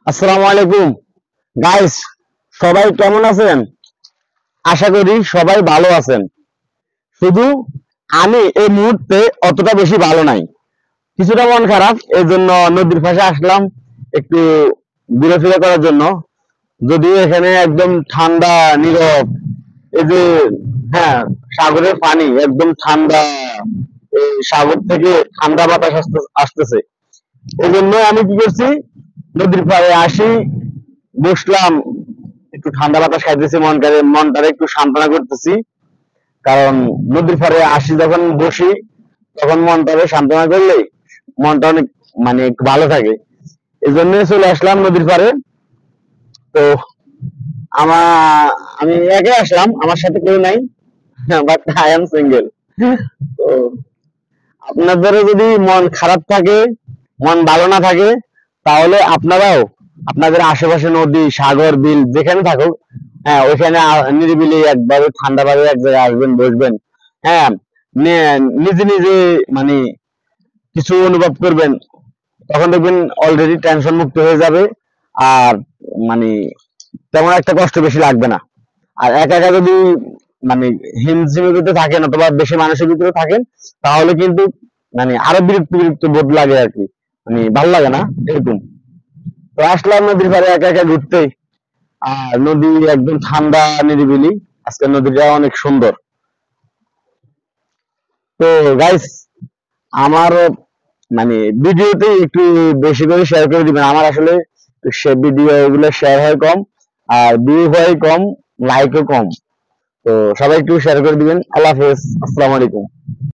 আসসালামু আলাইকুম গাইস, সবাই কেমন আছেন? আশা করি সবাই ভালো আছেন। শুধু আমি এই মুহূর্তে অতটা বেশি ভালো নাই, কিছুটা মন খারাপ, এই জন্য নদীর পাশে আসলাম একটু ঘুরেফিরে করার জন্য। যদিও এখানে একদম ঠান্ডা নীরব, এই যে হ্যাঁ, সাগরের পানি একদম ঠান্ডা, এই সাগর থেকে ঠান্ডা বাতাস আসতেছে। এই জন্য আমি কি করছি, নদীর পাড়ে আসি, বসলাম, একটু ঠান্ডা বাতাস খাইতেছি, মনটারে একটু সান্ত্বনা করতেছি। কারণ নদীর পাড়ে আসি যখন বসি, তখন মনটারে সান্ত্বনা করলে মনটা অনেক একটু ভালো থাকে। এই জন্য চলে আসলাম নদীর পাড়ে। তো আমার আমি একা আসলাম, আমার সাথে কেউ নাই, বাট আই এম সিঙ্গেল। তো আপনাদেরও যদি মন খারাপ থাকে, মন ভালো না থাকে, তাহলে আপনারাও আপনাদের আশেপাশে নদী, সাগর, বিল যেখানে থাকুক, হ্যাঁ, ওইখানে নিরিবিলি একবারে ঠান্ডা ভাবে এক জায়গায় আসবেন, বসবেন। হ্যাঁ, নিজে নিজে মানে কিছু অনুভব করবেন, তখন দেখবেন অলরেডি টেনশন মুক্ত হয়ে যাবে। আর মানে তেমন একটা কষ্ট বেশি লাগবে না। আর একা একা যদি মানে হিমশিমের ভিতরে থাকেন, অথবা বেশি মানুষের ভিতরে থাকেন, তাহলে কিন্তু আরো বিরক্ত বিরক্ত বোধ লাগে আর কি, ভালো লাগে না এরকম। তো আসলাম নদীর পাড়ে একা একা ঘুরতে। আর নদী একদম ঠান্ডা নিরিবিলি, আজকে নদীটা অনেক সুন্দর। তো গাইস, আমার ভিডিওতে একটু বেশি করে শেয়ার করে দিবেন। আমার আসলে সে ভিডিও গুলো শেয়ার হয় কম, আর ভিউ হয় কম, লাইকও কম। তো সবাই একটু শেয়ার করে দিবেন। আল্লাহ হাফেজ, আসসালামু আলাইকুম।